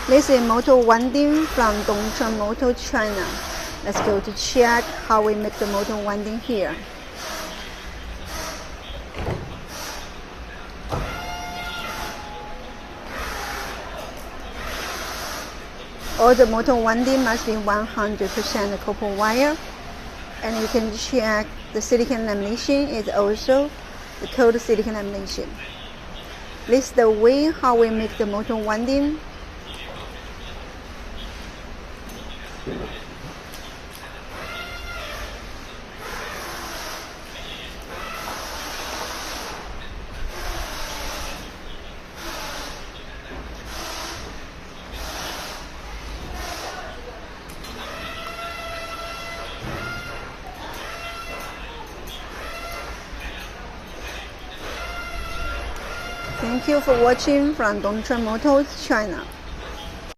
This is motor winding from Dongchun Motor, China. Let's go to check how we make the motor winding here. All the motor winding must be 100% copper wire, and you can check the silicon lamination is also the cold silicon lamination. This is the way how we make the motor winding. Thank you for watching from Dongchun Motors, China.